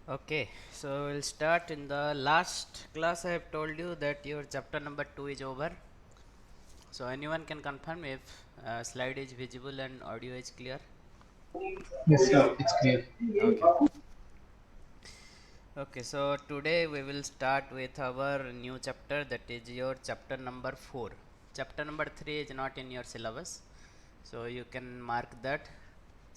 Okay, so we'll start. In the last class I have told you that your chapter number 2 is over. So anyone can confirm if slide is visible and audio is clear? Yes, sir. It's clear. Okay. Okay, so today we will start with our new chapter, that is your chapter number 4. Chapter number 3 is not in your syllabus. So you can mark that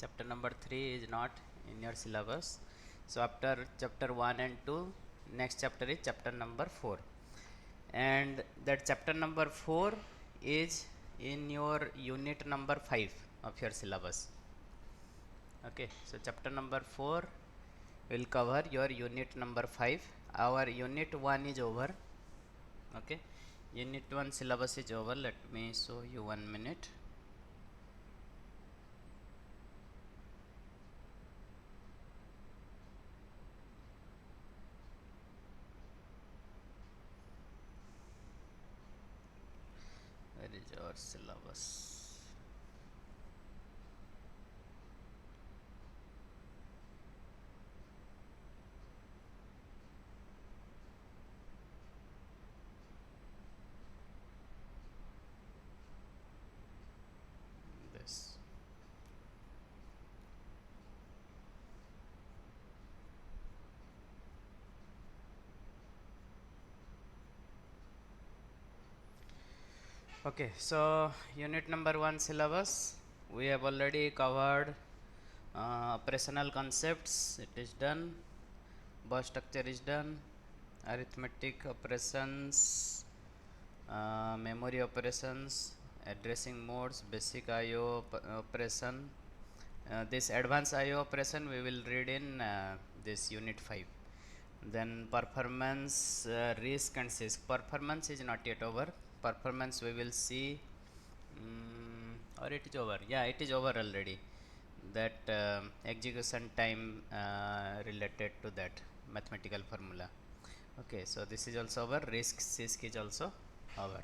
chapter number 3 is not in your syllabus. So after chapter 1 and 2, next chapter is chapter number 4. And that chapter number 4 is in your unit number 5 of your syllabus. Okay, so chapter number 4 will cover your unit number 5. Our unit 1 is over. Okay, unit 1 syllabus is over. Let me show you 1 minute. Where is your syllabus? This. Okay, so unit number 1 syllabus we have already covered. Operational concepts, it is done. Bus structure is done. Arithmetic operations, memory operations, addressing modes, basic IO operation. This advanced IO operation we will read in this unit 5. Then performance, risk and CISC. Performance is not yet over. Performance we will see, or it is over. Yeah, it is over already. That execution time related to that mathematical formula. Okay, so this is also over. Risk CISC is also over.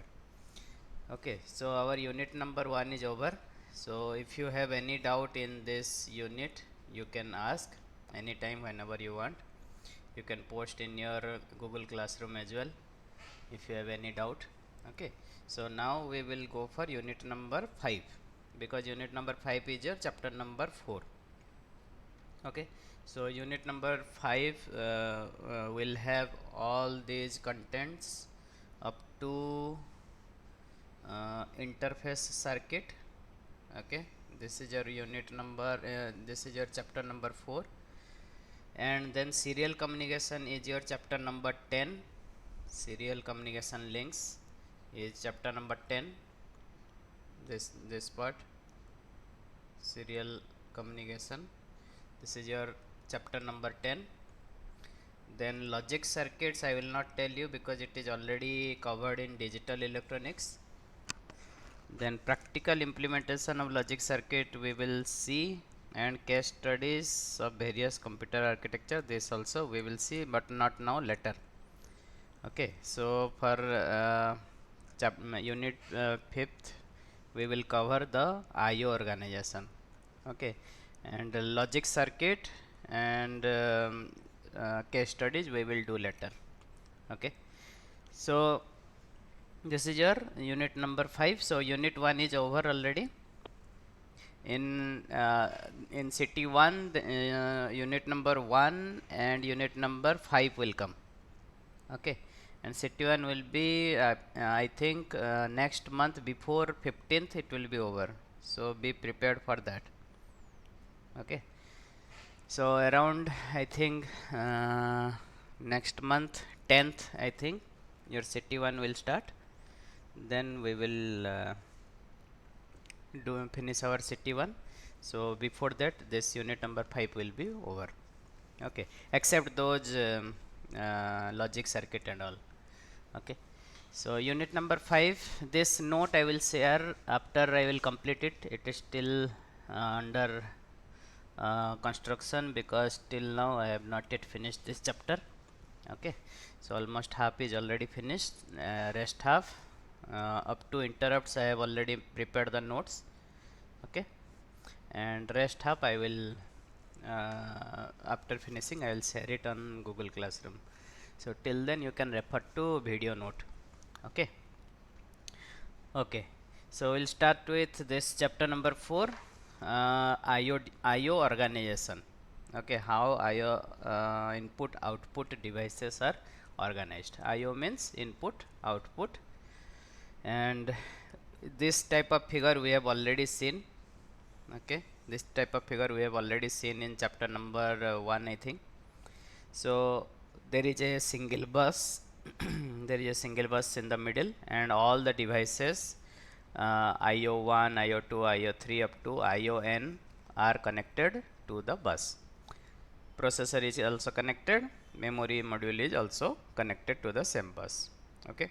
Okay, so our unit number 1 is over. So if you have any doubt in this unit, you can ask anytime whenever you want. You can post in your Google Classroom as well if you have any doubt. Okay, so now we will go for unit number 5, because unit number 5 is your chapter number 4. Okay, so unit number 5 will have all these contents up to interface circuit. Okay, this is your unit number, this is your chapter number 4. And then serial communication is your chapter number 10. Serial communication links is chapter number 10. This part, serial communication, this is your chapter number 10. Then logic circuits I will not tell you because it is already covered in digital electronics. Then practical implementation of logic circuit we will see, and case studies of various computer architecture, this also we will see, but not now, later. Okay, so for unit 5th we will cover the IO organization. Okay, and logic circuit and case studies we will do later. Okay, so this is your unit number 5. So unit 1 is over already. In city 1 unit number 1 and unit number 5 will come. Okay, and city 1 will be I think next month before 15th it will be over, so be prepared for that. Okay, so around I think next month 10th I think your city 1 will start. Then we will do finish our city 1. So before that this unit number 5 will be over. Okay, except those logic circuit and all. Okay, so unit number 5, this note I will share after I will complete it. It is still under construction, because till now I have not yet finished this chapter. Okay, so almost half is already finished, rest half up to interrupts I have already prepared the notes. Okay, and rest half I will After finishing, I will share it on Google Classroom. So till then, you can refer to video note. Okay. Okay. So we'll start with this chapter number 4, IO organization. Okay, how IO input output devices are organized. IO means input output, and this type of figure we have already seen. Okay, this type of figure we have already seen in chapter number 1, I think. So there is a single bus there is a single bus in the middle, and all the devices IO1, IO2, IO3 up to ION are connected to the bus. Processor is also connected, memory module is also connected to the same bus. Okay,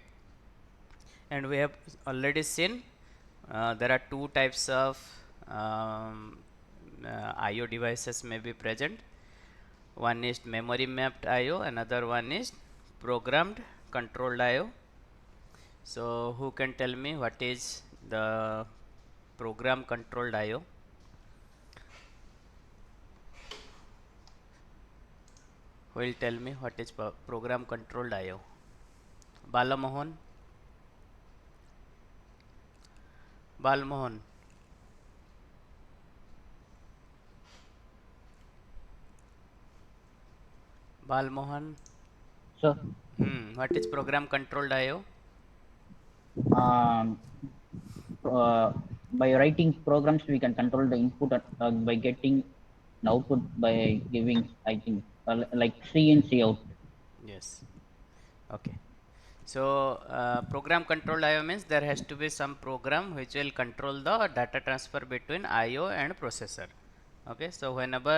and we have already seen there are two types of IO devices may be present. One is memory mapped IO, another one is programmed controlled IO. So who can tell me what is the program controlled IO? Who will tell me what is program controlled IO? Balamohan? Balmohan? Balmohan? So, What is program controlled IO? um, by writing programs, we can control the input by getting an output by giving, I think, like C in, C out. Yes. Okay. So program controlled IO means there has to be some program which will control the data transfer between IO and processor. Okay, so whenever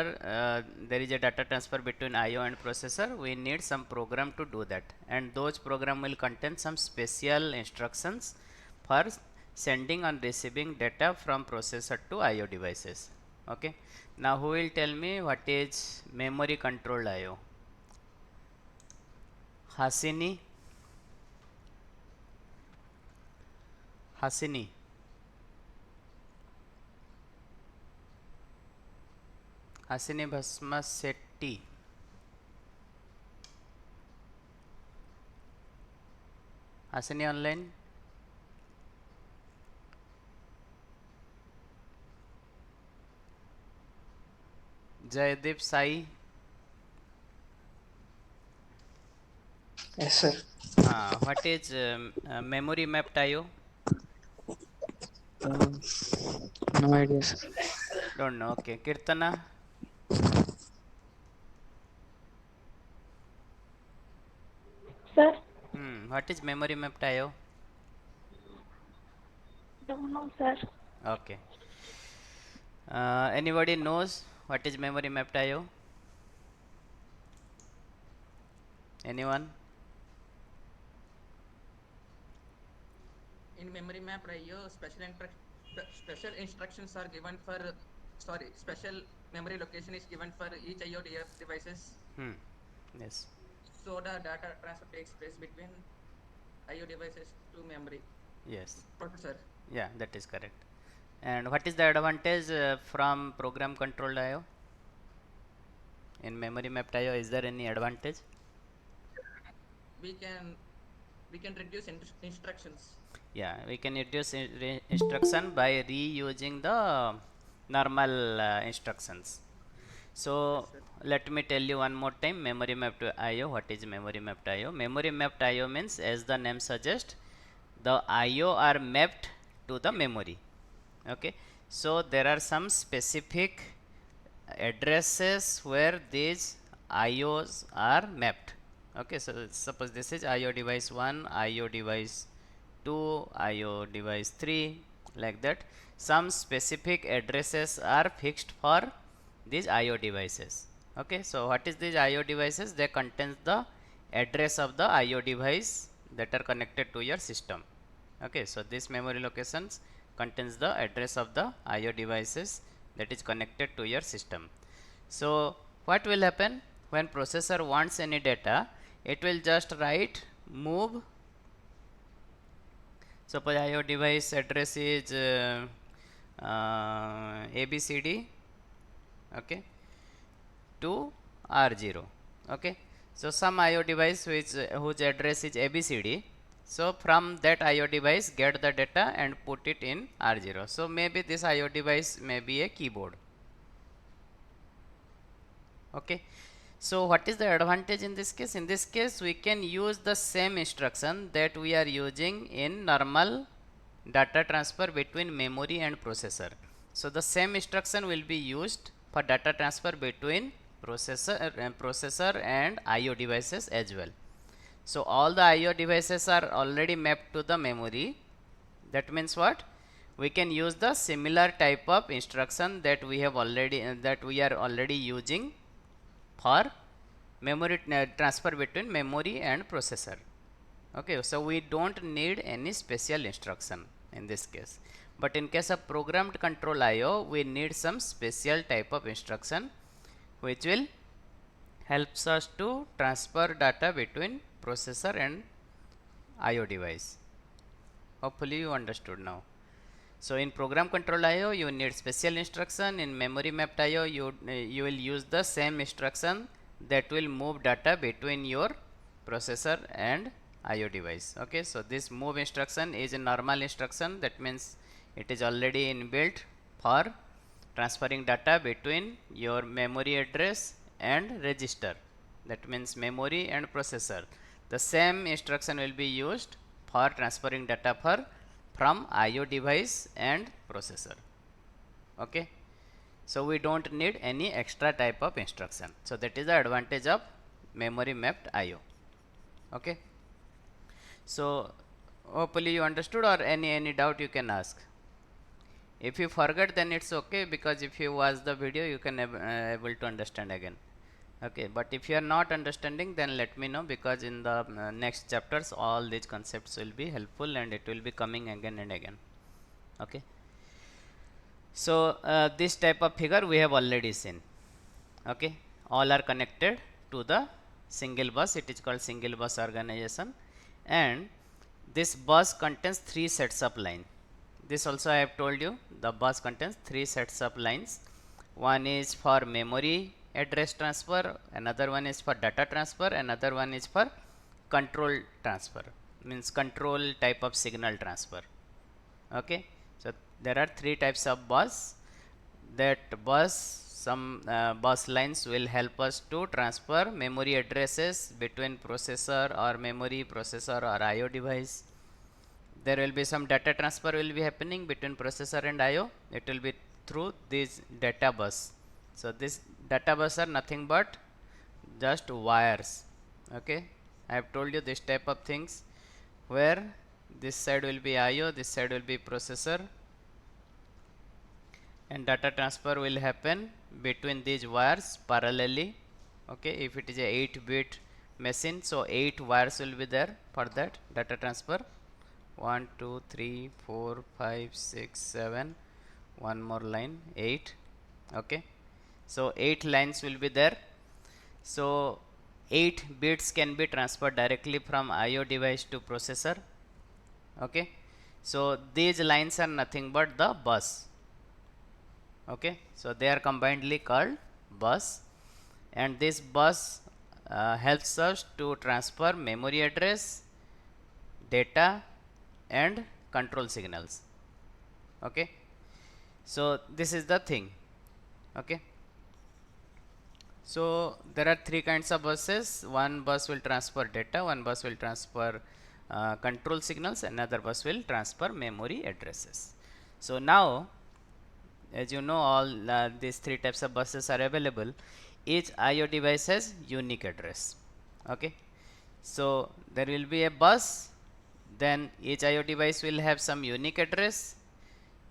there is a data transfer between IO and processor, we need some program to do that, and those program will contain some special instructions for sending and receiving data from processor to IO devices. Okay, now who will tell me what is memory controlled IO? Hasini? Hasini? Hasini Bhasma Setti. Hasini online? Jaydeep Sai? Yes, sir. What is memory mapped IO? Um, no idea, sir. Don't know. Okay. Kirtana? Sir, What is memory mapped IO? don't know, sir. Okay. Anybody knows what is memory mapped IO? Anyone? In memory map IO, special instructions are given for special memory location is given for each IO devices, Yes. so the data transfer takes place between IO devices to memory Yes. processor. Yeah, that is correct. And what is the advantage from program controlled IO? In memory mapped IO, is there any advantage? We can reduce instructions. Yeah, we can reduce instruction by reusing the normal instructions. Yes, So sir. let me tell you one more time, memory mapped IO. What is memory mapped IO? Memory mapped IO means, as the name suggests, the IO are mapped to the memory. Okay, so there are some specific addresses where these IOs are mapped. Okay, so suppose this is IO device 1, IO device 2, IO device 3, like that. Some specific addresses are fixed for these IO devices. Okay, so what is these IO devices? They contains the address of the IO device that are connected to your system. Okay, so this memory locations contains the address of the IO devices that is connected to your system. So what will happen when processor wants any data? It will just write move. Suppose IO device address is, ABCD. Okay, to R0. Okay, so some IO device whose address is ABCD, so from that IO device get the data and put it in R0. So maybe this IO device may be a keyboard. Okay, so what is the advantage in this case? In this case we can use the same instruction that we are using in normal data transfer between memory and processor. So the same instruction will be used for data transfer between processor and IO devices as well. So all the IO devices are already mapped to the memory. That means what? We can use the similar type of instruction that we have already that we are already using for memory transfer between memory and processor. Okay, so we don't need any special instruction in this case, but in case of programmed control IO we need some special type of instruction which will helps us to transfer data between processor and IO device. Hopefully you understood now. So in program control IO you need special instruction. In memory mapped IO you will use the same instruction that will move data between your processor and IO device. Okay, so this move instruction is a normal instruction. That means it is already inbuilt for transferring data between your memory address and register. That means memory and processor. The same instruction will be used for transferring data from IO device and processor. Okay, so we don't need any extra type of instruction. So that is the advantage of memory mapped IO. Okay, so hopefully you understood, or any doubt you can ask. If you forget then it's okay, because if you watch the video you can able to understand again. Okay, but if you are not understanding then let me know, because in the next chapters all these concepts will be helpful and it will be coming again and again. Okay, so this type of figure we have already seen. Okay, all are connected to the single bus. It is called single bus organization, and this bus contains 3 sets of line. This also I have told you, the bus contains 3 sets of lines. One is for memory address transfer, another one is for data transfer, another one is for control transfer, means control type of signal transfer. Okay, so there are 3 types of bus. That some bus lines will help us to transfer memory addresses between processor or memory, processor or IO device. There will be some data transfer will be happening between processor and IO. It will be through this data bus. So this data bus are nothing but just wires. Okay, I have told you this type of things, where this side will be IO, this side will be processor, and data transfer will happen between these wires parallelly. Okay, if it is a 8-bit machine, so 8 wires will be there for that data transfer. 1 2 3 4 5 6 7, one more line, 8. Okay, so 8 lines will be there. So 8 bits can be transferred directly from IO device to processor. Okay, so these lines are nothing but the bus. Okay, so they are combinedly called bus, and this bus helps us to transfer memory address, data and control signals. Okay, so this is the thing. Okay, so there are 3 kinds of buses. One bus will transfer data, one bus will transfer control signals, another bus will transfer memory addresses. So now, as you know, all these 3 types of buses are available. Each IO device has unique address. Okay, so there will be a bus, then each IO device will have some unique address,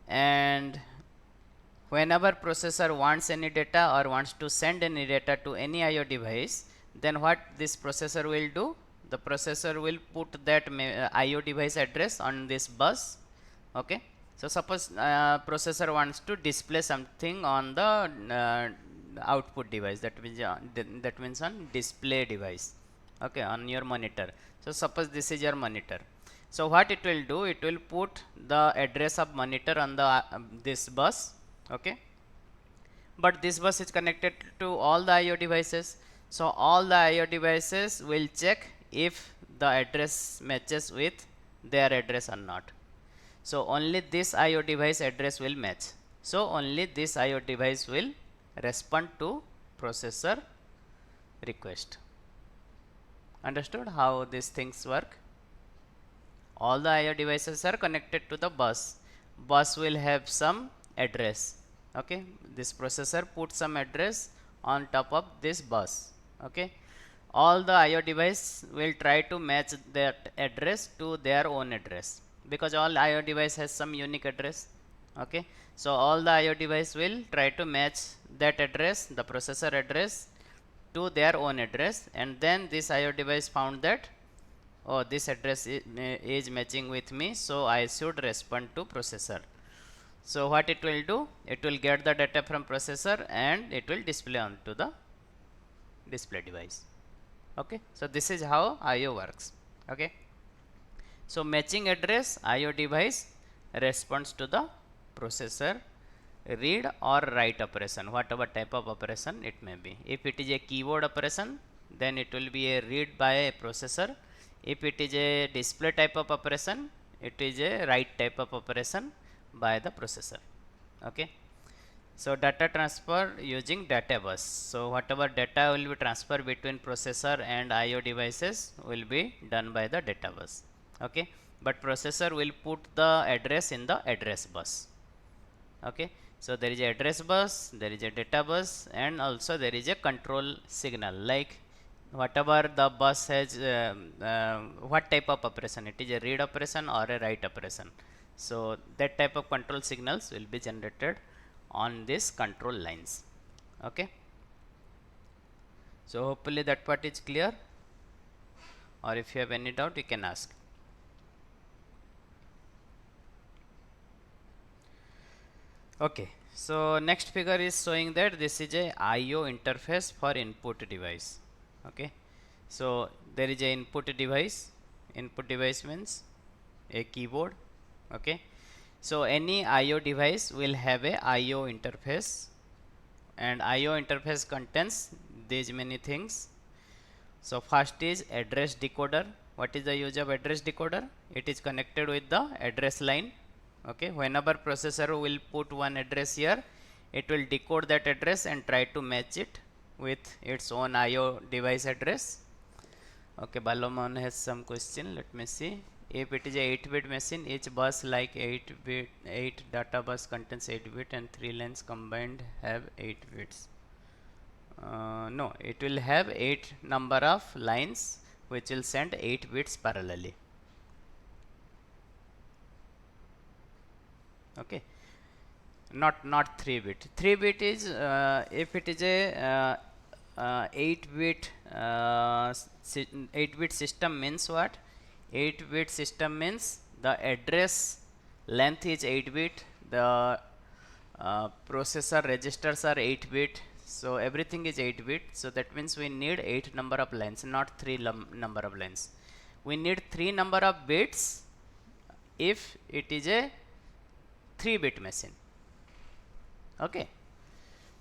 and whenever processor wants any data or wants to send any data to any IO device, then what this processor will do? The processor will put that IO device address on this bus. Okay, so suppose processor wants to display something on the output device, that means on display device. Okay, on your monitor. So suppose this is your monitor. So what it will do? It will put the address of monitor on the this bus. Okay, but this bus is connected to all the IO devices. So all the IO devices will check if the address matches with their address or not. So only this IO device address will match. So only this IO device will respond to processor request. Understood how these things work? All the IO devices are connected to the bus. Bus will have some address. Okay, this processor puts some address on top of this bus. Okay, all the IO device will try to match that address to their own address, because all IO device has some unique address. Okay, so all the IO device will try to match that address, the processor address, to their own address, and then this IO device found that, oh, this address is matching with me, so I should respond to processor. So what it will do, it will get the data from processor and it will display onto the display device. Okay, so this is how IO works. Okay, so matching address, IO device responds to the processor read or write operation, whatever type of operation it may be. If it is a keyboard operation, then it will be a read by a processor. If it is a display type of operation, it is a write type of operation by the processor. Okay, so data transfer using data bus. So whatever data will be transferred between processor and IO devices will be done by the data bus. Okay, but processor will put the address in the address bus. Okay, so there is a address bus, there is a data bus, and also there is a control signal, like whatever the bus has, what type of operation, it is a read operation or a write operation. So that type of control signals will be generated on these control lines. Okay, so hopefully that part is clear, or if you have any doubt you can ask. Okay, so next figure is showing that this is a IO interface for input device. Okay, so there is a input device. Input device means a keyboard. Okay, so any IO device will have a IO interface, and IO interface contains these many things. So first is address decoder. What is the use of address decoder? It is connected with the address line. Okay, whenever processor will put one address here, it will decode that address and try to match it with its own IO device address. Okay, Baloman has some question. Let me see. If it is a 8-bit machine, each bus like 8 data bus contains 8 bit and 3 lines combined have 8 bits. No, it will have 8 number of lines which will send 8 bits parallelly. Okay, not 3 bit. 3 bit is if it is a 8 bit 8 bit system means what? 8 bit system means the address length is 8 bit, the processor registers are 8 bit, so everything is 8 bit. So that means we need 8 number of lines, not 3 number of lines. We need 3 number of bits if it is a 3-bit machine. Okay,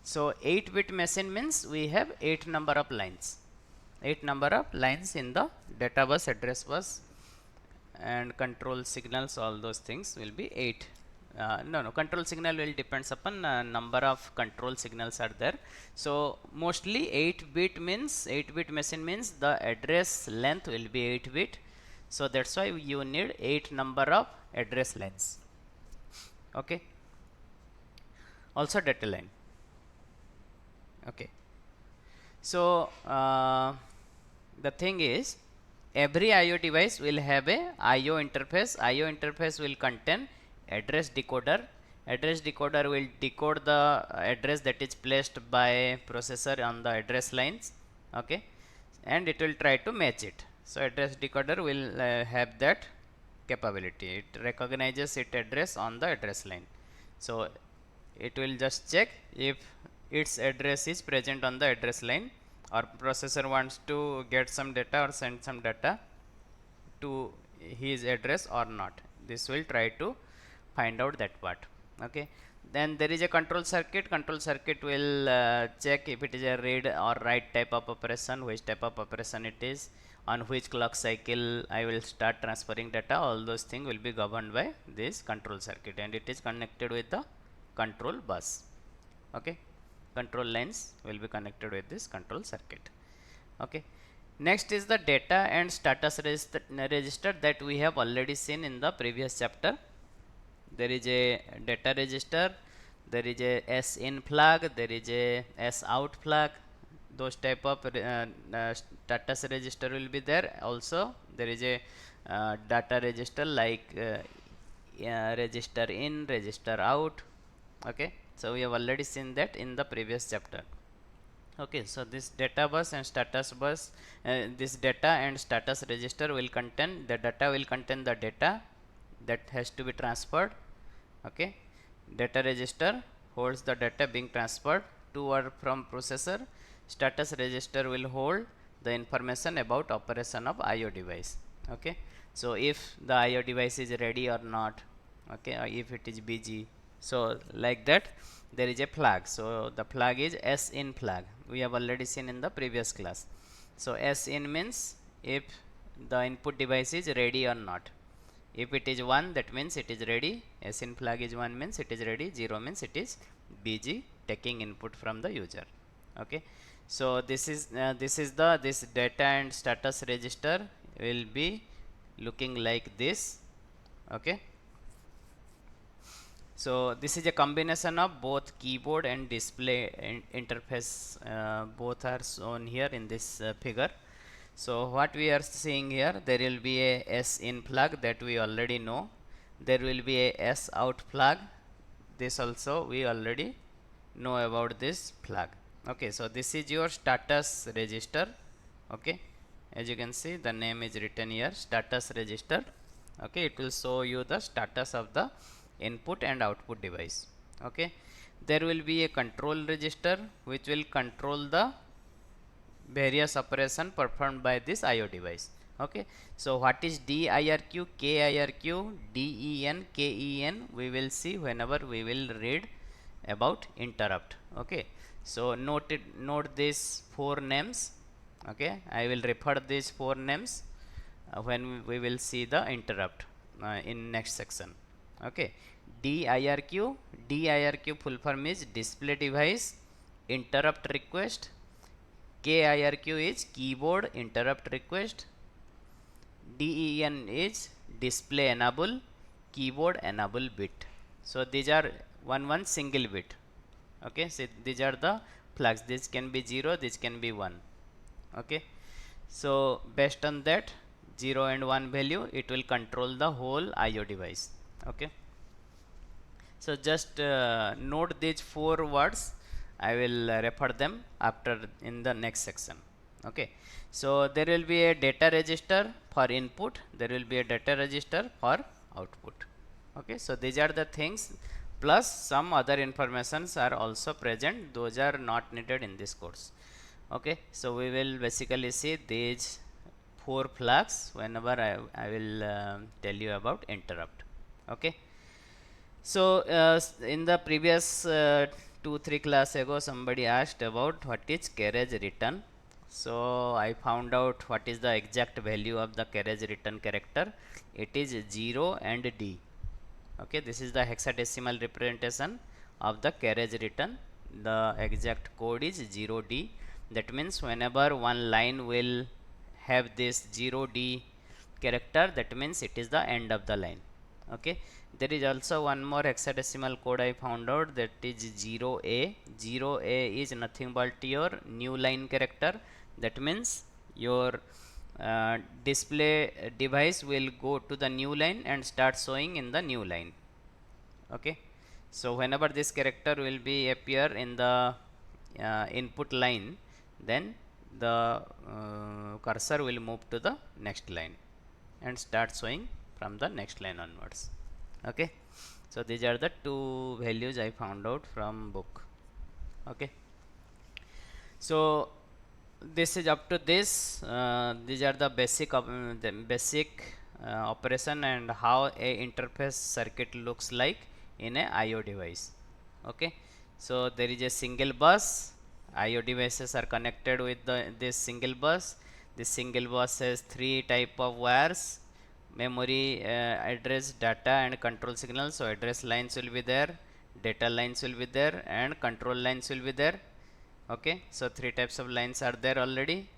so 8-bit machine means we have 8 number of lines, 8 number of lines in the data bus, address bus, and control signals, all those things will be 8. No, control signal will depends upon number of control signals are there. So mostly 8-bit means 8-bit machine means the address length will be 8-bit. So that's why you need 8 number of address lines. Okay, also data line. Okay, so the thing is, every IO device will have a IO interface. IO interface will contain address decoder. Address decoder will decode the address that is placed by processor on the address lines. Okay, and it will try to match it. So address decoder will have that capability. It recognizes its address on the address line. So it will just check if its address is present on the address line, or processor wants to get some data or send some data to his address or not. This will try to find out that part. Okay, Then there is a control circuit. Control circuit will check if it is a read or write type of operation, which type of operation it is, on which clock cycle I will start transferring data. All those things will be governed by this control circuit, and it is connected with the control bus. Okay, control lines will be connected with this control circuit. Okay, next is the data and status register that we have already seen in the previous chapter. There is a data register, there is a S in flag, there is a S out flag. Those type of status register will be there. Also there is a data register like register in, register out. Okay, so we have already seen that in the previous chapter. Okay, so this data bus and status bus, this data and status register will contain, the data will contain the data that has to be transferred. Okay, data register holds the data being transferred to or from processor. Status register will hold the information about operation of IO device. Okay, so if the IO device is ready or not, okay, or if it is busy, so like that there is a flag. So the flag is S in flag, we have already seen in the previous class. So S in means if the input device is ready or not. If it is 1, that means it is ready. S in flag is 1 means it is ready. 0 means it is busy taking input from the user. Okay, so this is this data and status register will be looking like this. Okay, so this is a combination of both keyboard and display interface. Both are shown here in this figure. So what we are seeing here, there will be a S in flag that we already know. There will be a S out flag. This also we already know about this flag. Okay, so this is your status register. Okay, as you can see, the name is written here, status register. Okay, it will show you the status of the input and output device. Okay, there will be a control register which will control the various operation performed by this IO device. Okay, so what is DIRQ, KIRQ, DEN, KEN, we will see whenever we will read about interrupt. Okay, so note these four names. Okay, I will refer these four names when we will see the interrupt in next section. Okay, DIRQ, DIRQ full form is display device interrupt request. KIRQ is keyboard interrupt request. DEN is display enable, keyboard enable bit. So these are one single bit. Okay, so these are the flags. This can be 0, this can be 1. Okay, so based on that 0 and 1 value, it will control the whole IO device. Okay, so just note these four words. I will refer them after in the next section. Okay, so there will be a data register for input, there will be a data register for output. Okay, so these are the things, plus some other informations are also present, those are not needed in this course. Okay, so we will basically see these four flags whenever I will tell you about interrupt. Okay, so in the previous 2-3 class ago, somebody asked about what is carriage return. So I found out what is the exact value of the carriage return character. It is 0 and D. Okay, this is the hexadecimal representation of the carriage return. The exact code is 0D. That means whenever one line will have this 0D character, that means it is the end of the line. Okay, there is also one more hexadecimal code I found out, that is 0A. 0A is nothing but your new line character. That means your display device will go to the new line and start showing in the new line. Okay, so whenever this character will be appear in the input line, then the cursor will move to the next line and start showing from the next line onwards. Okay, so these are the two values I found out from book. Okay, so this is up to this. These are the basic operation and how a interface circuit looks like in a IO device. Okay, so there is a single bus. IO devices are connected with this single bus. This single bus has three type of wires: memory, address, data, and control signals. So address lines will be there, data lines will be there, and control lines will be there. Okay, so three types of lines are there already.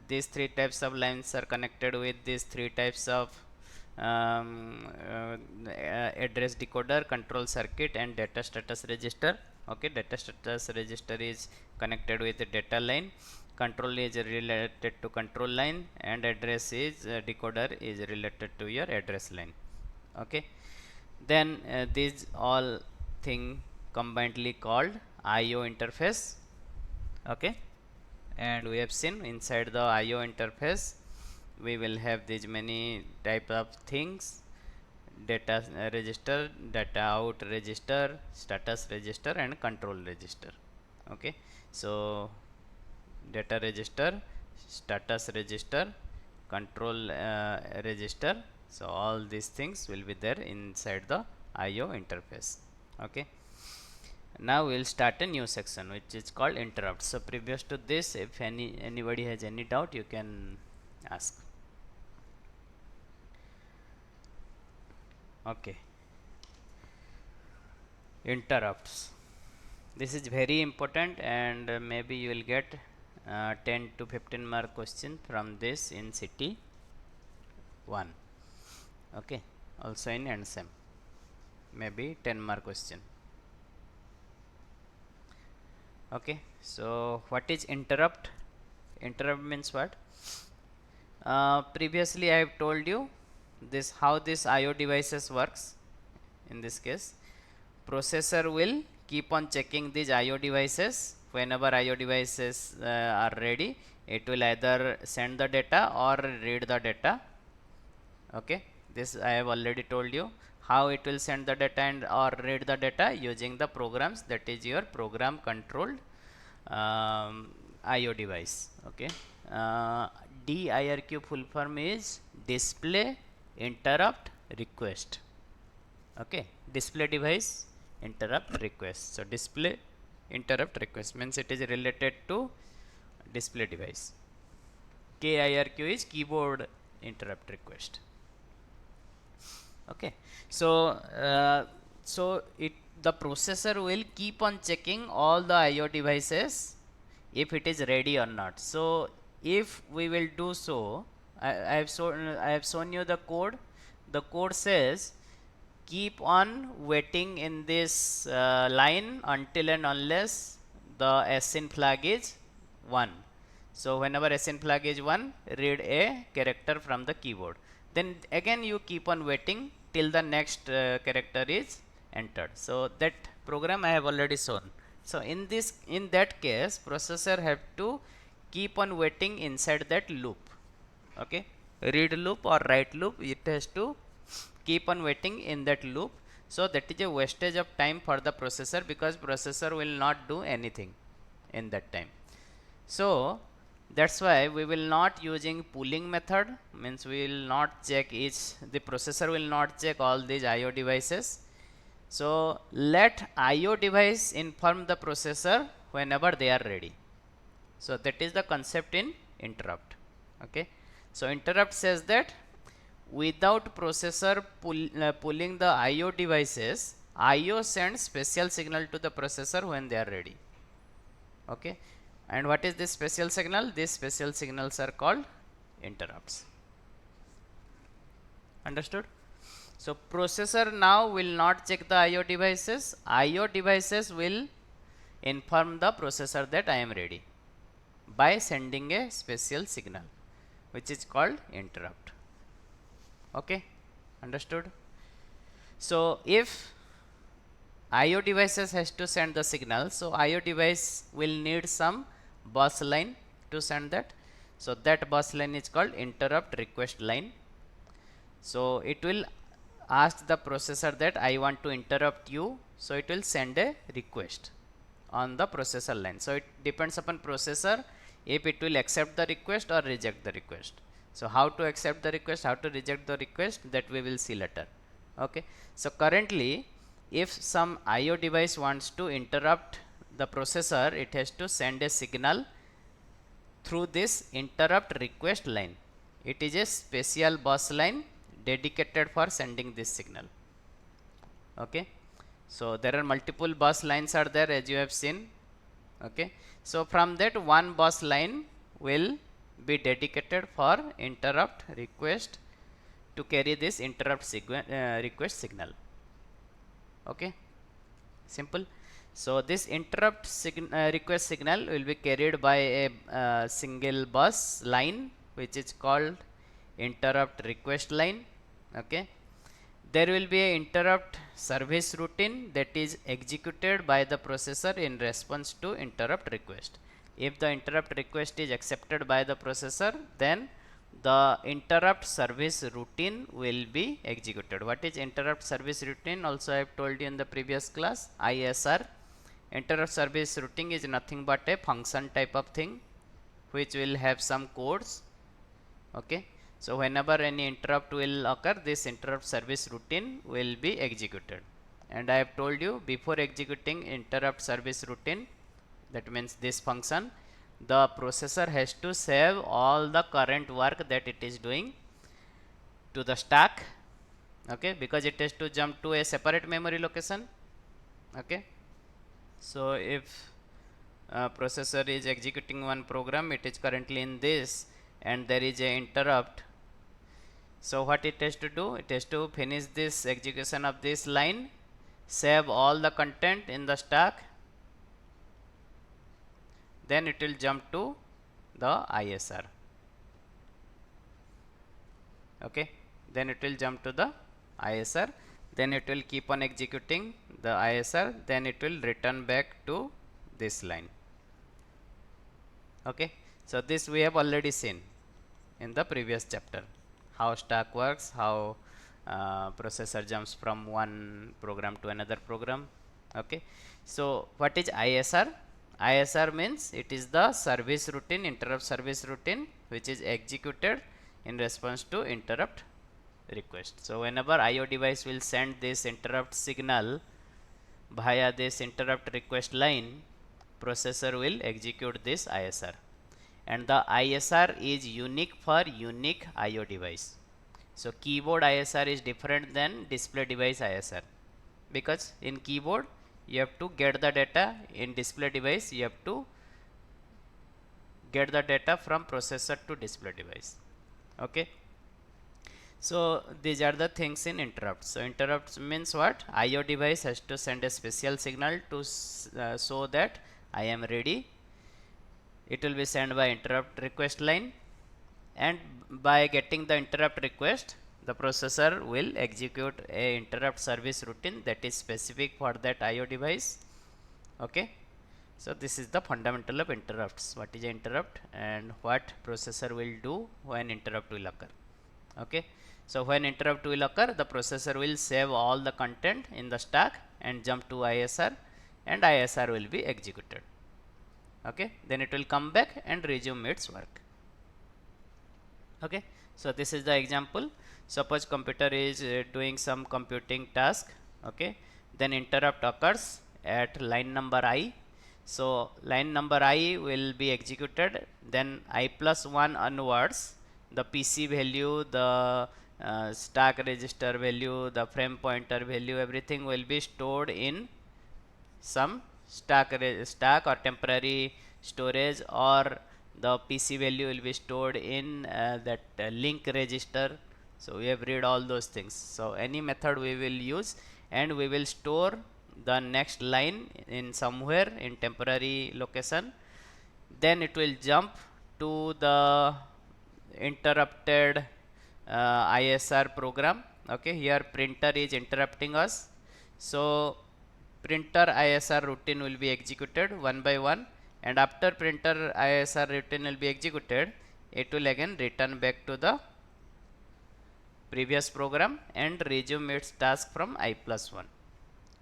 These three types of lines are connected with these three types of address decoder, control circuit, and data status register. Okay, data status register is connected with the data line, control is related to control line, and address is decoder is related to your address line. Okay, then these all thing combinedly called IO interface. Okay, and we have seen inside the IO interface we will have these many type of things: data register, data out register, status register, and control register. Okay, so data register, status register, control register, so all these things will be there inside the IO interface. Okay, now we'll start a new section which is called interrupt. So previous to this, if anybody has any doubt, you can ask. Okay, interrupts. This is very important, and maybe you will get 10 to 15 mark question from this in city 1. Okay, also in NSEM maybe 10 mark question. Okay, so what is interrupt? Interrupt means what? Previously I have told you this how this IO devices works. In this case, processor will keep on checking these IO devices. Whenever IO devices are ready, it will either send the data or read the data. Okay, this I have already told you how it will send the data and or read the data using the programs, that is your program controlled IO device. Okay, DIRQ full form is display interrupt request. Okay, display device interrupt request. So display interrupt request means it is related to display device. KIRQ is keyboard interrupt request. Okay, so the processor will keep on checking all the IO devices if it is ready or not. So if we will do so, I have shown you the code. The code says keep on waiting in this line until and unless the SN flag is 1. So whenever SN flag is 1, read a character from the keyboard. Then again you keep on waiting till the next character is entered. So that program I have already shown. So in that case, processor have to keep on waiting inside that loop. Okay, read loop or write loop, it has to keep on waiting in that loop. So that is a wastage of time for the processor, because processor will not do anything in that time. So that's why we will not using pooling method, means we will not check each, the processor will not check all these IO devices. So let IO device inform the processor whenever they are ready. So that is the concept in interrupt. Okay, so interrupt says that without processor pulling the IO devices, IO sends special signal to the processor when they are ready. Okay, and what is this special signal? These special signals are called interrupts. Understood? So processor now will not check the IO devices. IO devices will inform the processor that I am ready by sending a special signal, which is called interrupt. Okay, understood? So if IO devices has to send the signal, so IO device will need some bus line to send that. So that bus line is called interrupt request line. So it will ask the processor that I want to interrupt you, so it will send a request on the processor line. So it depends upon processor if it will accept the request or reject the request. So how to accept the request, how to reject the request, that we will see later. Okay, so currently if some IO device wants to interrupt the processor, it has to send a signal through this interrupt request line. It is a special bus line dedicated for sending this signal. Okay, so there are multiple bus lines are there, as you have seen. Okay, so from that one bus line will be dedicated for interrupt request to carry this interrupt request signal. Okay, simple. So this interrupt request signal will be carried by a single bus line, which is called interrupt request line. Okay, there will be a interrupt service routine that is executed by the processor in response to interrupt request. If the interrupt request is accepted by the processor, then the interrupt service routine will be executed. What is interrupt service routine? Also I have told you in the previous class, ISR. Interrupt service routine is nothing but a function type of thing which will have some codes. Okay, so whenever any interrupt will occur, this interrupt service routine will be executed. And I have told you, before executing interrupt service routine, that means this function, the processor has to save all the current work that it is doing to the stack. Okay, because it has to jump to a separate memory location. Okay, so if processor is executing one program, it is currently in this, and there is a interrupt. So what it has to do? It has to finish this execution of this line, save all the content in the stack, then it will jump to the ISR. Okay, then it will jump to the ISR, then it will keep on executing the ISR, then it will return back to this line. Okay, so this we have already seen in the previous chapter, how stack works, how processor jumps from one program to another program. Okay, so what is ISR? ISR means it is the service routine, interrupt service routine, which is executed in response to interrupt request. So whenever IO device will send this interrupt signal via this interrupt request line, processor will execute this ISR, and the ISR is unique for unique IO device. So keyboard ISR is different than display device ISR, because in keyboard you have to get the data, in display device you have to get the data from processor to display device. Okay, so these are the things in interrupts. So interrupts means what? IO device has to send a special signal to show that I am ready. It will be sent by interrupt request line, and by getting the interrupt request, the processor will execute a interrupt service routine that is specific for that IO device. Okay, so this is the fundamental of interrupts. What is interrupt and what processor will do when interrupt will occur. Okay, so when interrupt will occur, the processor will save all the content in the stack and jump to ISR, and ISR will be executed. Okay, then it will come back and resume its work. Okay, so this is the example. Suppose computer is doing some computing task. Okay, then interrupt occurs at line number I. So line number I will be executed, then I+1 onwards, the PC value, the stack register value, the frame pointer value, everything will be stored in some stack or temporary storage, or the PC value will be stored in that link register. So we have read all those things. So any method we will use, and we will store the next line in somewhere in temporary location. Then it will jump to the interrupted ISR program. Okay, here printer is interrupting us. So printer ISR routine will be executed one by one, and after printer ISR routine will be executed, it will again return back to the previous program and resume its task from I+1.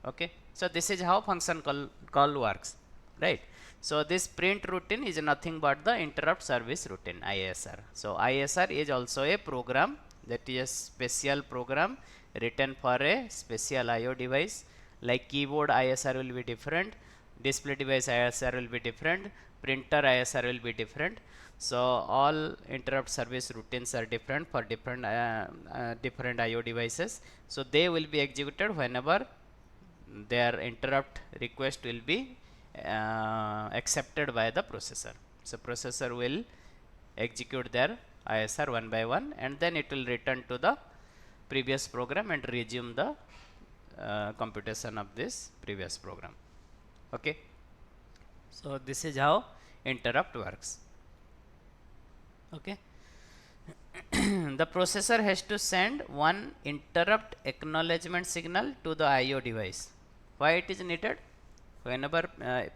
Okay, so this is how function call works, right? So this print routine is nothing but the interrupt service routine, ISR. So ISR is also a program, that is a special program written for a special IO device, like keyboard ISR will be different, display device ISR will be different, printer ISR will be different. So all interrupt service routines are different for different IO devices. So they will be executed whenever their interrupt request will be accepted by the processor. So processor will execute their ISR one by one, and then it will return to the previous program and resume the computation of this previous program. Okay, so this is how interrupt works. Okay. The processor has to send one interrupt acknowledgement signal to the IO device. Why it is needed? Whenever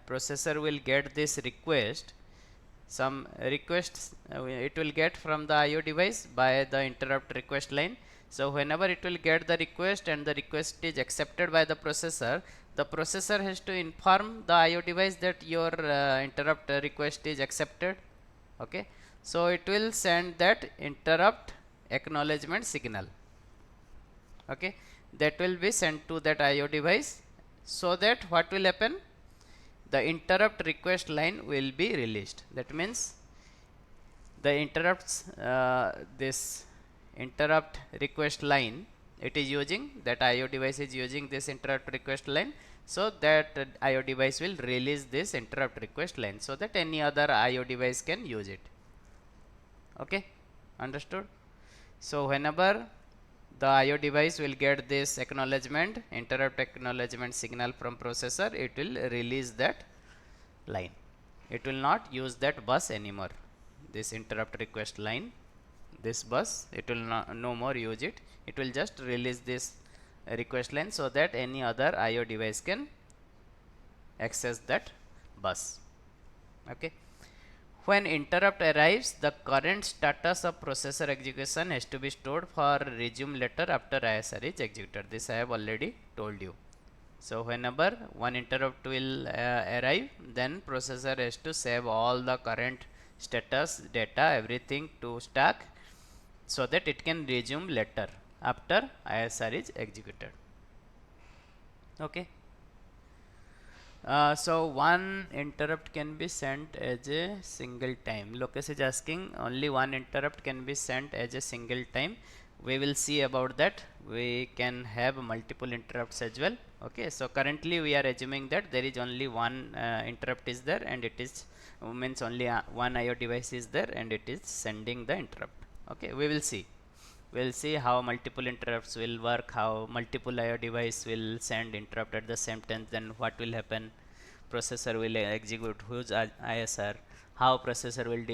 processor will get this request, some requests it will get from the IO device by the interrupt request line. So whenever it will get the request and the request is accepted by the processor has to inform the IO device that your interrupt request is accepted. Okay, so it will send that interrupt acknowledgement signal. Okay, that will be sent to that IO device, so that what will happen, the interrupt request line will be released. That means the interrupts this interrupt request line, it is using that IO device is using this interrupt request line, so that IO device will release this interrupt request line so that any other IO device can use it. Okay, understood? So whenever the IO device will get this acknowledgement, interrupt acknowledgement signal from processor, it will release that line. It will not use that bus anymore, this interrupt request line, this bus, it will no more use it. It will just release this request line so that any other IO device can access that bus. Okay, when interrupt arrives, the current status of processor execution has to be stored for resume later after ISR is executed. This I have already told you. So whenever one interrupt will arrive, then processor has to save all the current status data, everything to stack, so that it can resume later after ISR is executed. Okay. So one interrupt can be sent as a single time. Lokesh is asking only one interrupt can be sent as a single time. We will see about that. We can have multiple interrupts as well. Okay, so currently we are assuming that there is only one interrupt is there, and it is means only one IO device is there, and it is sending the interrupt. Okay, we will see. We'll see how multiple interrupts will work, how multiple IO device will send interrupt at the same time, then what will happen, processor will execute whose ISR, how processor will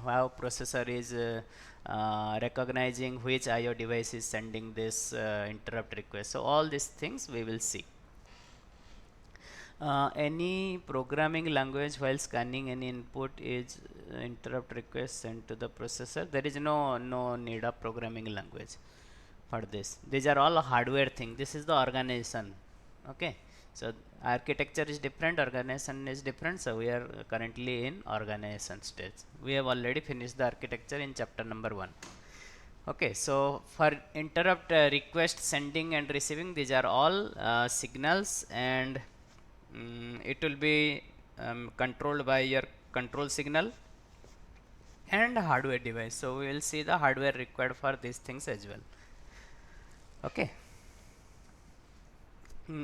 how processor is recognizing which IO device is sending this interrupt request. So all these things we will see. Any programming language while scanning any input is interrupt request sent to the processor. There is no need of programming language for this. These are all hardware thing. This is the organization. Okay, so architecture is different, organization is different. So we are currently in organization stage. We have already finished the architecture in chapter number 1. Okay, so for interrupt request sending and receiving, these are all signals, and it will be controlled by your control signal and hardware device. So we will see the hardware required for these things as well. Okay.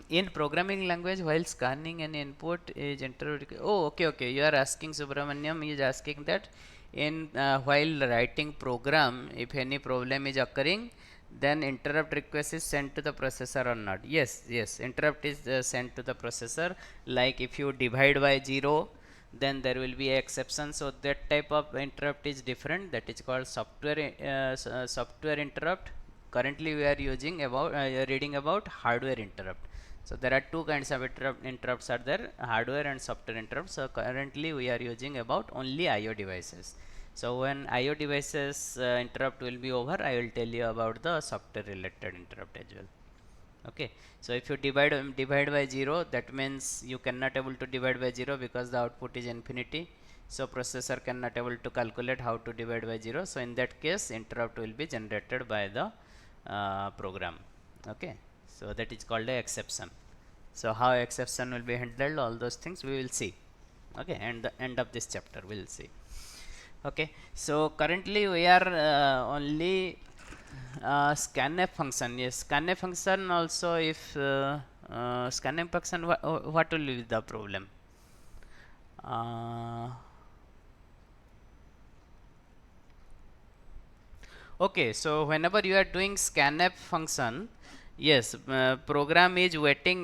In programming language, while scanning an input is interrupt. Oh, okay. You are asking, Subramanyam is asking that in while writing program, if any problem is occurring, then interrupt request is sent to the processor or not. Yes, interrupt is sent to the processor. Like if you divide by 0, then there will be an exception. So that type of interrupt is different. That is called software interrupt. Currently we are using about reading about hardware interrupt. So there are two kinds of interrupts are there, hardware and software interrupts. So currently we are using about only IO devices. So when IO devices interrupt will be over, I will tell you about the software related interrupt as well. Okay, so if you divide by 0, that means you cannot able to divide by 0 because the output is infinity. So processor cannot able to calculate how to divide by 0. So in that case, interrupt will be generated by the program. Okay, So that is called a exception. So how exception will be handled, all those things we will see. Okay, and the end of this chapter we will see. Okay, so currently we are only scanf function. Yes, scanf function also, if scanf function, what will be the problem? Okay, so whenever you are doing scanf function, yes, program is waiting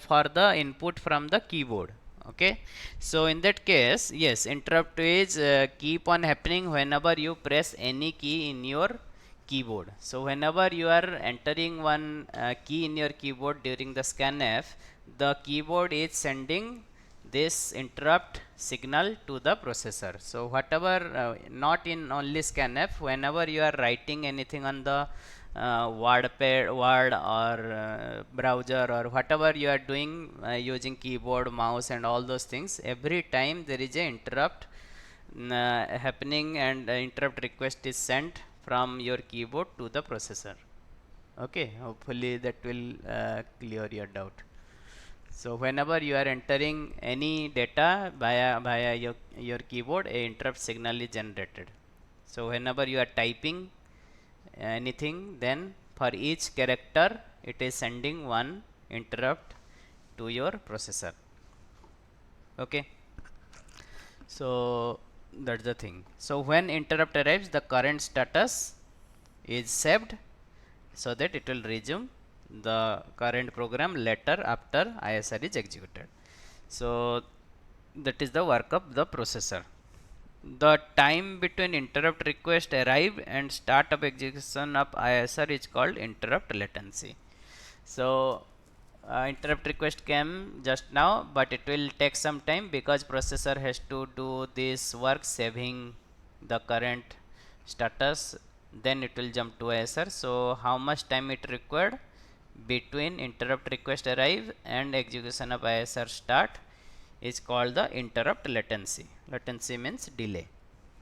for the input from the keyboard. Okay, so in that case, yes, interrupt is keep on happening whenever you press any key in your keyboard. So whenever you are entering one key in your keyboard during the scanf, the keyboard is sending this interrupt signal to the processor. So whatever, not in only scanf, whenever you are writing anything on the word or browser or whatever you are doing using keyboard, mouse and all those things, every time there is a interrupt happening, and interrupt request is sent from your keyboard to the processor. Okay, hopefully that will clear your doubt. So whenever you are entering any data via your keyboard, a interrupt signal is generated. So whenever you are typing anything, then for each character it is sending one interrupt to your processor. Okay, so that's the thing. So when interrupt arrives, the current status is saved so that it will resume the current program later after ISR is executed. So that is the work of the processor. The time between interrupt request arrive and start of execution of ISR is called interrupt latency. So interrupt request came just now, but it will take some time because processor has to do this work saving the current status, then it will jump to ISR. So how much time it required between interrupt request arrive and execution of ISR start is called the interrupt latency. Latency means delay.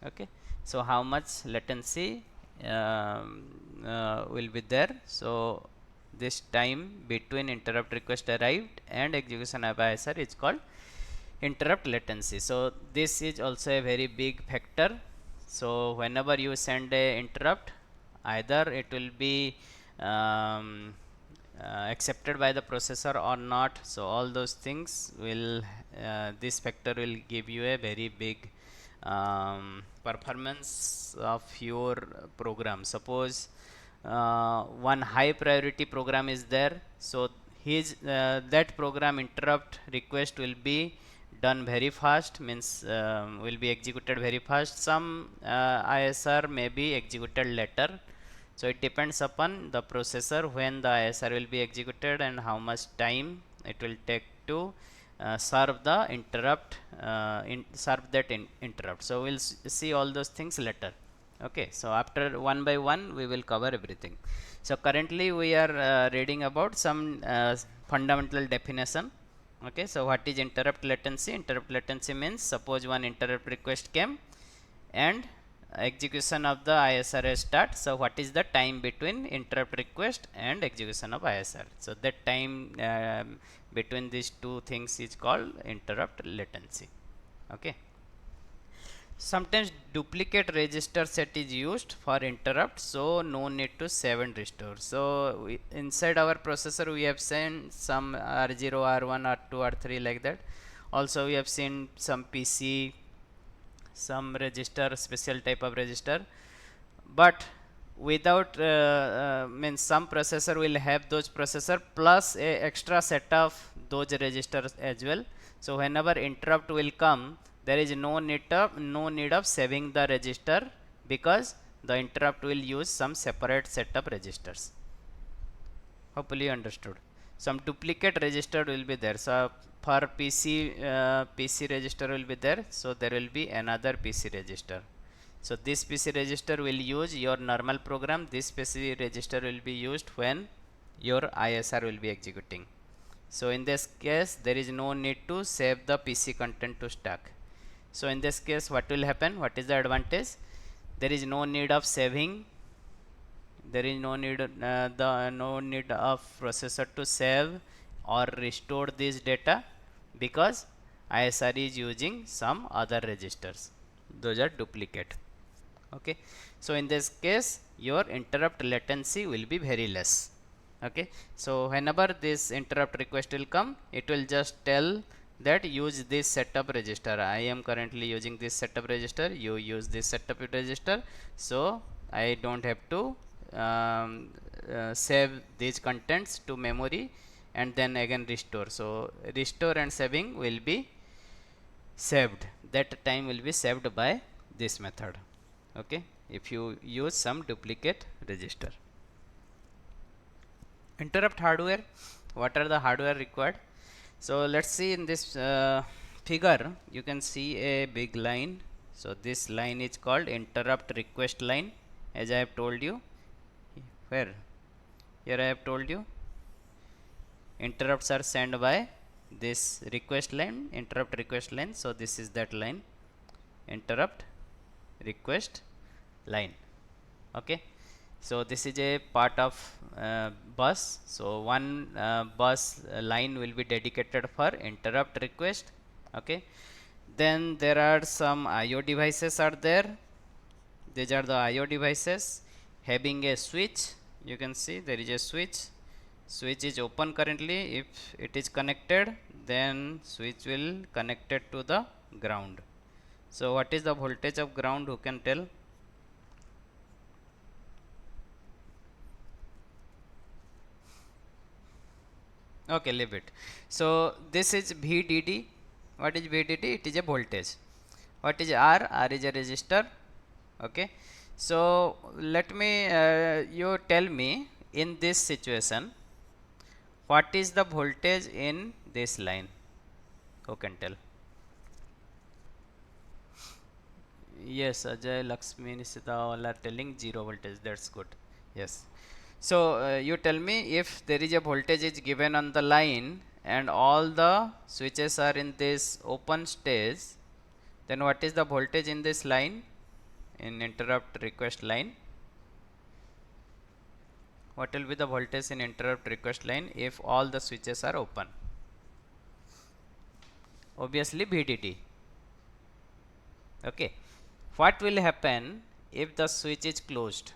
Okay, so how much latency will be there? So this time between interrupt request arrived and execution of ISR is called interrupt latency. So this is also a very big factor. So whenever you send a interrupt, either it will be accepted by the processor or not. So all those things will this factor will give you a very big performance of your program. Suppose one high priority program is there, so his that program interrupt request will be done very fast, means will be executed very fast. Some ISR may be executed later, so it depends upon the processor when the ISR will be executed and how much time it will take to serve the interrupt, serve that interrupt. So we'll see all those things later. Okay, so after one by one we will cover everything. So currently we are reading about some fundamental definition. Okay, so what is interrupt latency? Interrupt latency means suppose one interrupt request came and execution of the ISR start. So what is the time between interrupt request and execution of ISR? So that time between these two things is called interrupt latency. Okay. Sometimes duplicate register set is used for interrupt, so no need to save and restore. So inside our processor we have seen some R0, R1, R2, R3 like that. Also we have seen some PC, some register, special type of register, but without means some processor will have those processor plus a extra set of those registers as well. So whenever interrupt will come, there is no need of saving the register, because the interrupt will use some separate set of registers. Hopefully you understood. Some duplicate register will be there. So for PC register will be there, so there will be another PC register. So this PC register will use your normal program. This PC register will be used when your ISR will be executing. So in this case there is no need to save the PC content to stack. So in this case what will happen? What is the advantage? There is no need of saving there is no need of processor to save or restore this data, because ISR is using some other registers, those are duplicate. Okay, so in this case your interrupt latency will be very less. Okay, so whenever this interrupt request will come, it will just tell that use this setup register. I am currently using this setup register, you use this setup register, so I don't have to save these contents to memory and then again restore. So restore and saving will be saved, that time will be saved by this method. Okay, if you use some duplicate register. Interrupt hardware, what are the hardware required? So let's see in this figure, you can see a big line. So this line is called interrupt request line, as I have told you. Where? Here I have told you interrupts are sent by this request line, interrupt request line. So this is that line, interrupt request line. Okay, so this is a part of bus. So one bus line will be dedicated for interrupt request. Okay, then there are some IO devices are there. These are the IO devices having a switch. You can see there is a switch is open currently. If it is connected, then switch will connected to the ground. So what is the voltage of ground, who can tell? Okay, leave it. So this is VDD. What is VDD? It is a voltage. What is R? R is a resistor. Okay, so let me you tell me in this situation what is the voltage in this line, who can tell? Yes, Ajay, Lakshmi, Nisita all are telling 0 voltage. That's good. Yes. So you tell me, if there is a voltage is given on the line and all the switches are in this open stage, then what is the voltage in this line, in interrupt request line? What will be the voltage in interrupt request line if all the switches are open? Obviously VDD. Okay. What will happen if the switch is closed?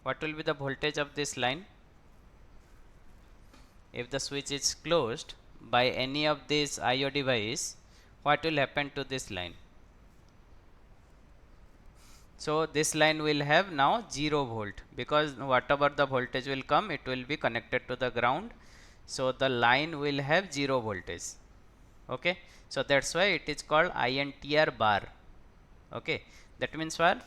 What will be the voltage of this line? If the switch is closed by any of these IO device, what will happen to this line? So this line will have now 0 volt, because whatever the voltage will come, it will be connected to the ground. So the line will have 0 voltage. Okay, so that's why it is called INTR bar. Okay, that means what?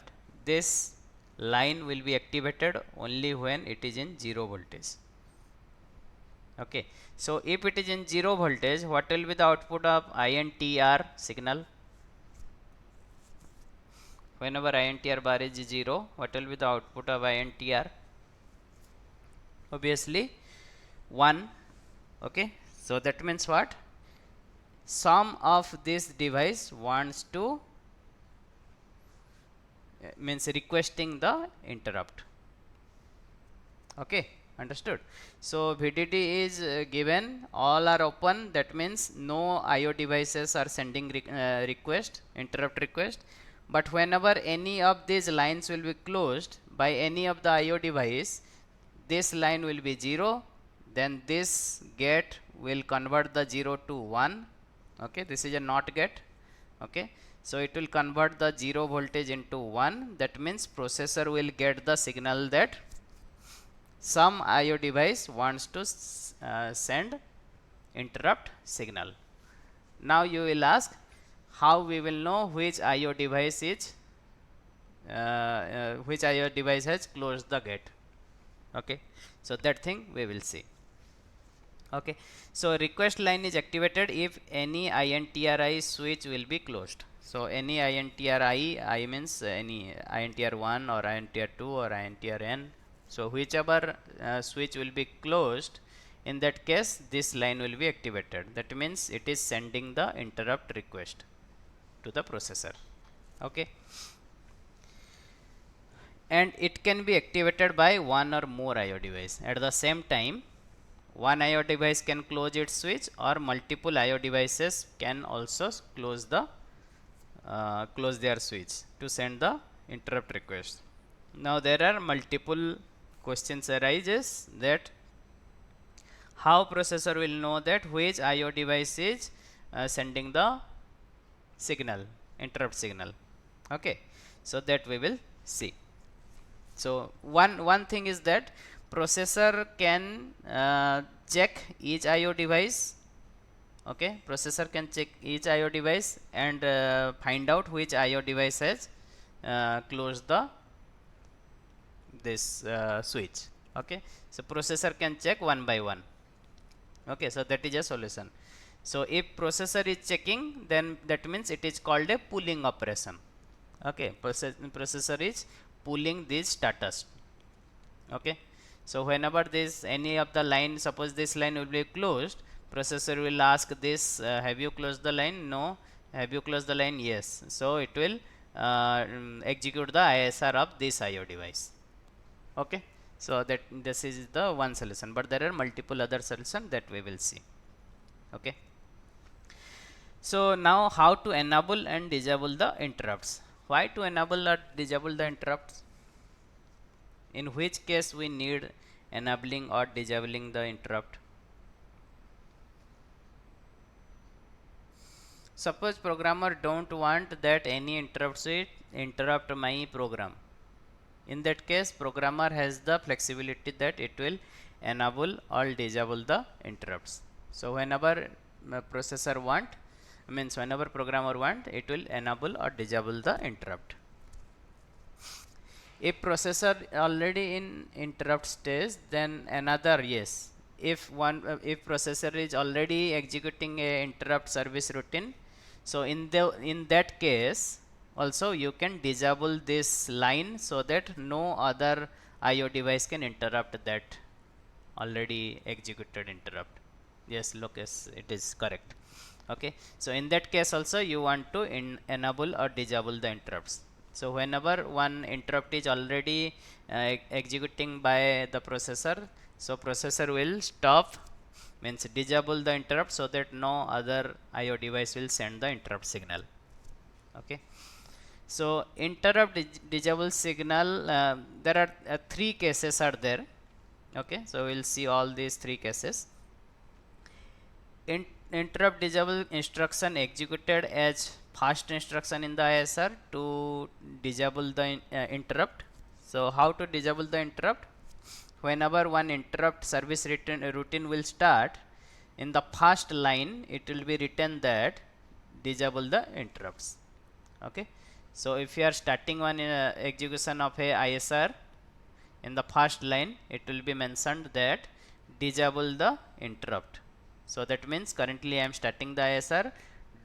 This line will be activated only when it is in 0 voltage. Okay, so if it is in 0 voltage, what will be the output of INTR signal? Whenever INTR bar is 0, what will be the output of INTR? Obviously 1. Okay, so that means what? Some of this device wants to means requesting the interrupt. Okay, understood. So VDD is given, all are open, that means no IO devices are sending request, interrupt request. But whenever any of these lines will be closed by any of the IO device, this line will be 0, then this gate will convert the 0 to 1. Okay, this is a NOT gate. Okay, so it will convert the 0 voltage into 1. That means processor will get the signal that some IO device wants to send interrupt signal. Now you will ask, how we will know which IO device is which IO device has closed the gate? Okay, so that thing we will see. Okay, so request line is activated if any INTRI switch will be closed. So any INTRI, I means any INTR1 or INTR2 or INTRN. So whichever switch will be closed, in that case this line will be activated. That means it is sending the interrupt request to the processor. Okay. and it can be activated by one or more IO device. At the same time, one IO device can close its switch, or multiple IO devices can also close their switch to send the interrupt request. Now there are multiple questions arises that how processor will know that which IO device is sending the signal, interrupt signal. Okay, so that we will see. So one thing is that processor can check each IO device. Okay, processor can check each IO device and find out which IO device has closed the this switch. Okay, so processor can check one by one. Okay, so that is a solution. So if processor is checking, then that means it is called a pooling operation. Okay, processor is pooling this status. Okay, so whenever this any of the line, suppose this line will be closed, processor will ask this, have you closed the line? No. Have you closed the line? Yes. So it will execute the ISR of this IO device. Okay, so that this is the one solution, but there are multiple other solutions that we will see. Okay, so now how to enable and disable the interrupts? Why to enable or disable the interrupts? In which case we need enabling or disabling the interrupt? Suppose programmer don't want that any interrupts will interrupt my program. In that case, programmer has the flexibility that it will enable or disable the interrupts. So whenever processor want, means whenever programmer want, it will enable or disable the interrupt. If processor already in interrupt stage, then another yes. If processor is already executing a interrupt service routine, so in that case also you can disable this line so that no other IO device can interrupt that already executed interrupt. Yes, Lucas, it is correct. Okay, so in that case also you want to enable or disable the interrupts. So whenever one interrupt is already executing by the processor, so processor will stop, means disable the interrupt, so that no other IO device will send the interrupt signal. Okay, so interrupt disable signal, there are three cases are there. Okay, so we'll see all these three cases. Interrupt disable instruction executed as first instruction in the ISR to disable the interrupt. So how to disable the interrupt? Whenever one interrupt service routine will start, in the first line it will be written that disable the interrupts. Okay, so if you are starting one execution of a ISR, in the first line it will be mentioned that disable the interrupt. So that means currently I am starting the ISR,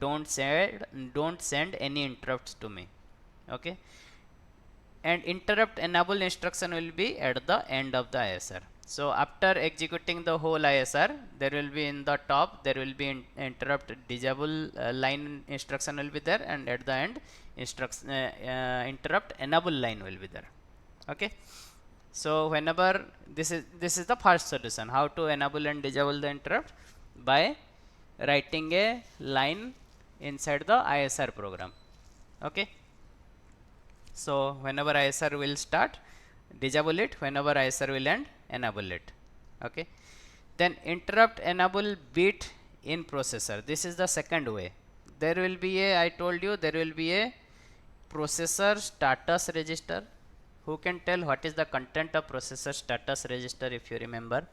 don't send any interrupts to me. Okay, and interrupt enable instruction will be at the end of the ISR. So after executing the whole ISR, there will be in the top there will be interrupt disable line instruction will be there, and at the end interrupt enable line will be there. Okay, so whenever this is the first solution, how to enable and disable the interrupt by writing a line inside the ISR program. Okay, so whenever ISR will start, disable it, whenever ISR will end, enable it. Okay, then interrupt enable bit in processor. This is the second way. There will be a, I told you there will be a processor status register. Who can tell what is the content of processor status register? If you remember,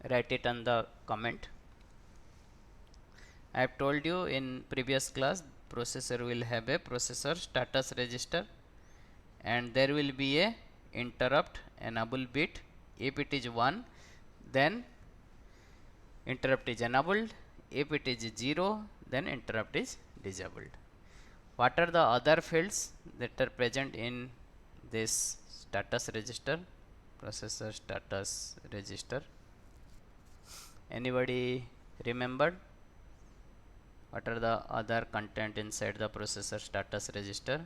write it on the comment. I have told you in previous class, processor will have a processor status register, and there will be a interrupt enable bit. If it is 1, then interrupt is enabled. If it is 0, then interrupt is disabled. What are the other fields that are present in this status register, processor status register? Anybody remembered? What are the other content inside the processor status register?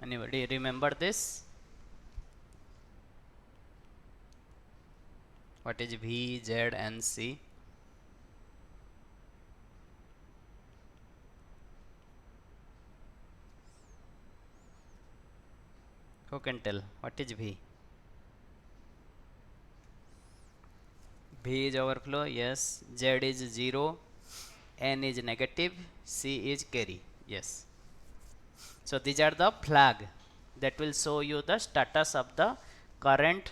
Anybody remember this? What is V, Z and C? Who can tell? What is V? V is overflow, yes. Z is 0, N is negative, C is carry, yes. So these are the flag that will show you the status of the current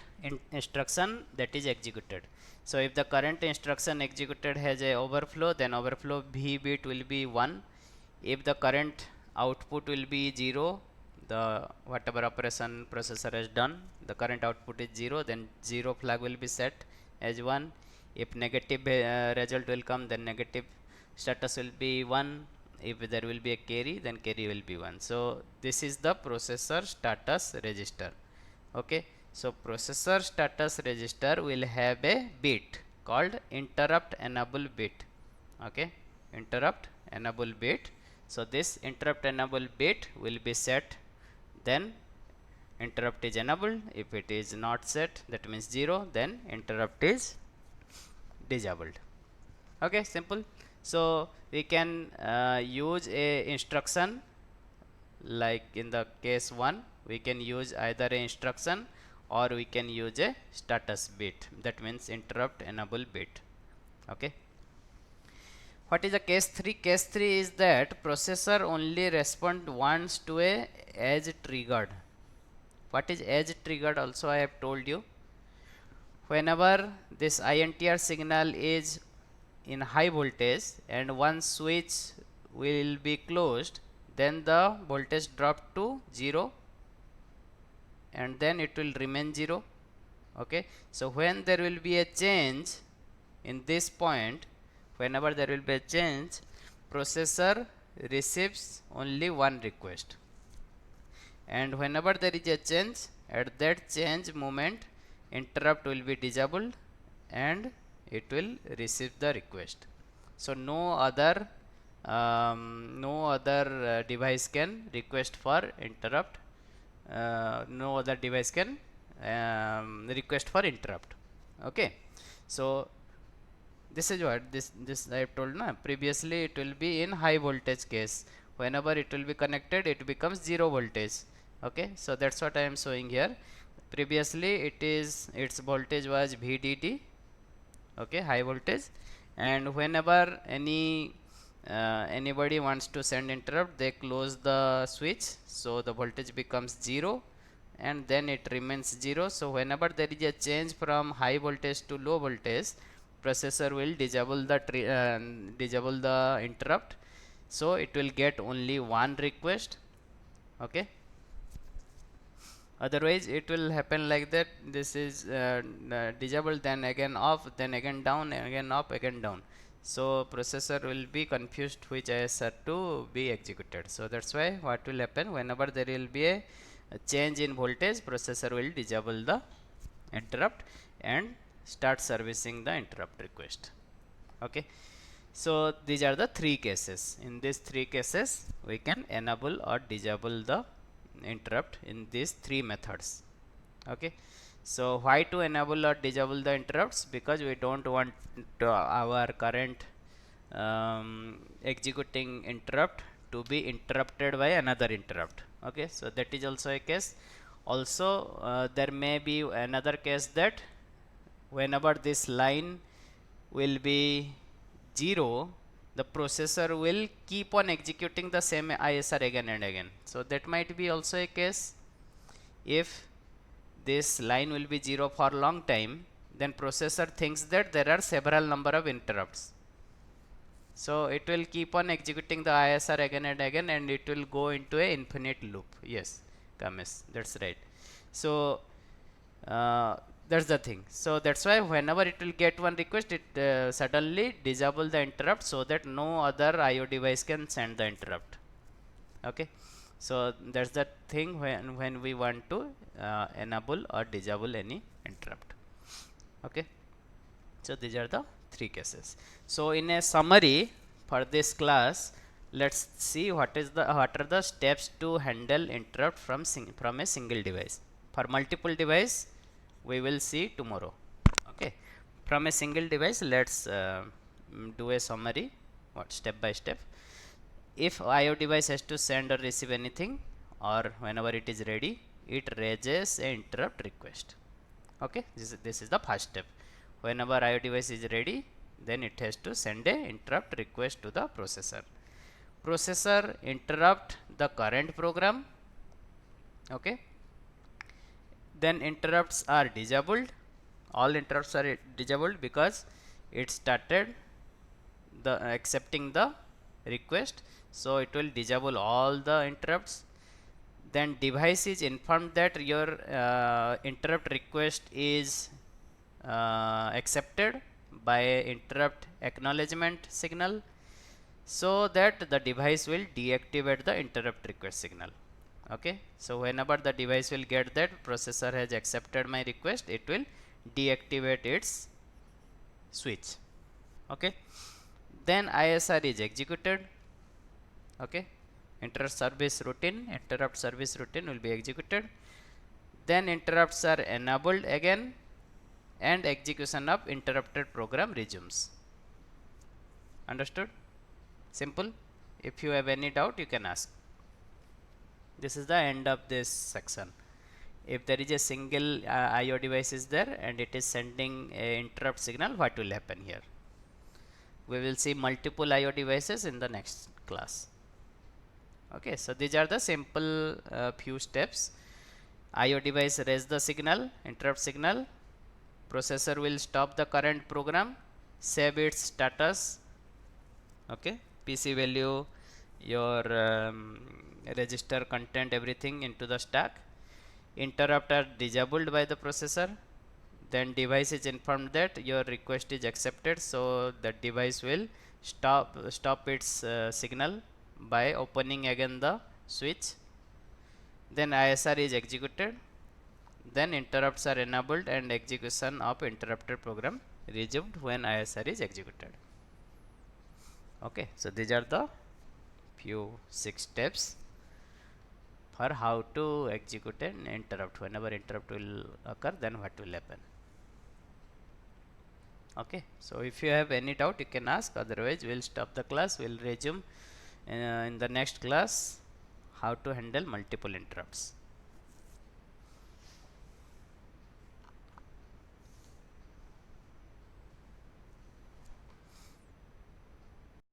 instruction that is executed. So if the current instruction executed has a overflow, then overflow V bit will be 1. If the current output will be 0, the whatever operation processor has done, the current output is 0, then 0 flag will be set as 1. If negative result will come, then negative status will be 1. If there will be a carry, then carry will be 1. So this is the processor status register. Okay, so processor status register will have a bit called interrupt enable bit. Okay, interrupt enable bit. So this interrupt enable bit will be set, then interrupt is enabled. If it is not set, that means 0, then interrupt is disabled. Okay, simple. So we can use a instruction, like in the case 1 we can use either a instruction or we can use a status bit, that means interrupt enable bit. Okay, what is the case 3? Case 3 is that processor only respond once to a edge triggered. What is edge triggered also I have told you. Whenever this INTR signal is in high voltage and one switch will be closed, then the voltage drop to 0 and then it will remain 0. Okay, so when there will be a change in this point, whenever there will be a change, processor receives only one request, and whenever there is a change, at that change moment interrupt will be disabled and it will receive the request. So no other device can request for interrupt. No other device can request for interrupt. Okay, so this is what this I have told na. Previously it will be in high voltage case. Whenever it will be connected, it becomes 0 voltage. Okay, so that's what I am showing here. Previously its voltage was VDD, okay, high voltage, and whenever anybody wants to send interrupt, they close the switch, so the voltage becomes 0 and then it remains 0. So whenever there is a change from high voltage to low voltage, processor will disable the interrupt, so it will get only one request. Okay, otherwise it will happen like that. This is disabled, then again off, then again down, again up, again down. So processor will be confused which ISR to be executed. So that's why what will happen, whenever there will be a change in voltage, processor will disable the interrupt and start servicing the interrupt request. Okay, so these are the three cases. In these three cases we can enable or disable the interrupt in these three methods. Okay, so why to enable or disable the interrupts? Because we don't want our current executing interrupt to be interrupted by another interrupt. Okay, so that is also a case. Also there may be another case that whenever this line will be 0, the processor will keep on executing the same ISR again and again. So that might be also a case. If this line will be 0 for long time, then processor thinks that there are several number of interrupts. So it will keep on executing the ISR again and again, and it will go into a infinite loop. Yes, Kamesh, that's right. So that's the thing. So that's why whenever it will get one request, it suddenly disable the interrupt so that no other IO device can send the interrupt. Okay, so that's the thing when we want to enable or disable any interrupt. Okay, so these are the three cases. So in a summary for this class, let's see what are the steps to handle interrupt from a single device. For multiple device we will see tomorrow. Okay, from a single device let's do a summary, what step by step. If IO device has to send or receive anything, or whenever it is ready, it raises a interrupt request. Okay, this is the first step. Whenever IO device is ready, then it has to send a interrupt request to the processor. Processor interrupt the current program. Okay, then interrupts are disabled. All interrupts are disabled because it started the accepting the request, so it will disable all the interrupts. Then device is informed that your interrupt request is accepted by interrupt acknowledgement signal, so that the device will deactivate the interrupt request signal. Okay, so whenever the device will get that processor has accepted my request, it will deactivate its switch. Okay, then ISR is executed. Okay, interrupt service routine will be executed. Then interrupts are enabled again, and execution of interrupted program resumes. Understood? Simple. If you have any doubt, you can ask. This is the end of this section. If there is a single IO device is there and it is sending a interrupt signal, what will happen here? We will see multiple IO devices in the next class. Okay, so these are the simple few steps. IO device raise the signal, interrupt signal. Processor will stop the current program, save its status. Okay, PC value, your register content, everything into the stack. Interrupt are disabled by the processor. Then device is informed that your request is accepted, so the device will stop its signal by opening again the switch. Then ISR is executed. Then interrupts are enabled and execution of interrupted program resumed when ISR is executed. Okay, so these are the few 6 steps for how to execute an interrupt. Whenever interrupt will occur, then what will happen. Okay, so if you have any doubt, you can ask. Otherwise, we'll stop the class. We'll resume in the next class how to handle multiple interrupts.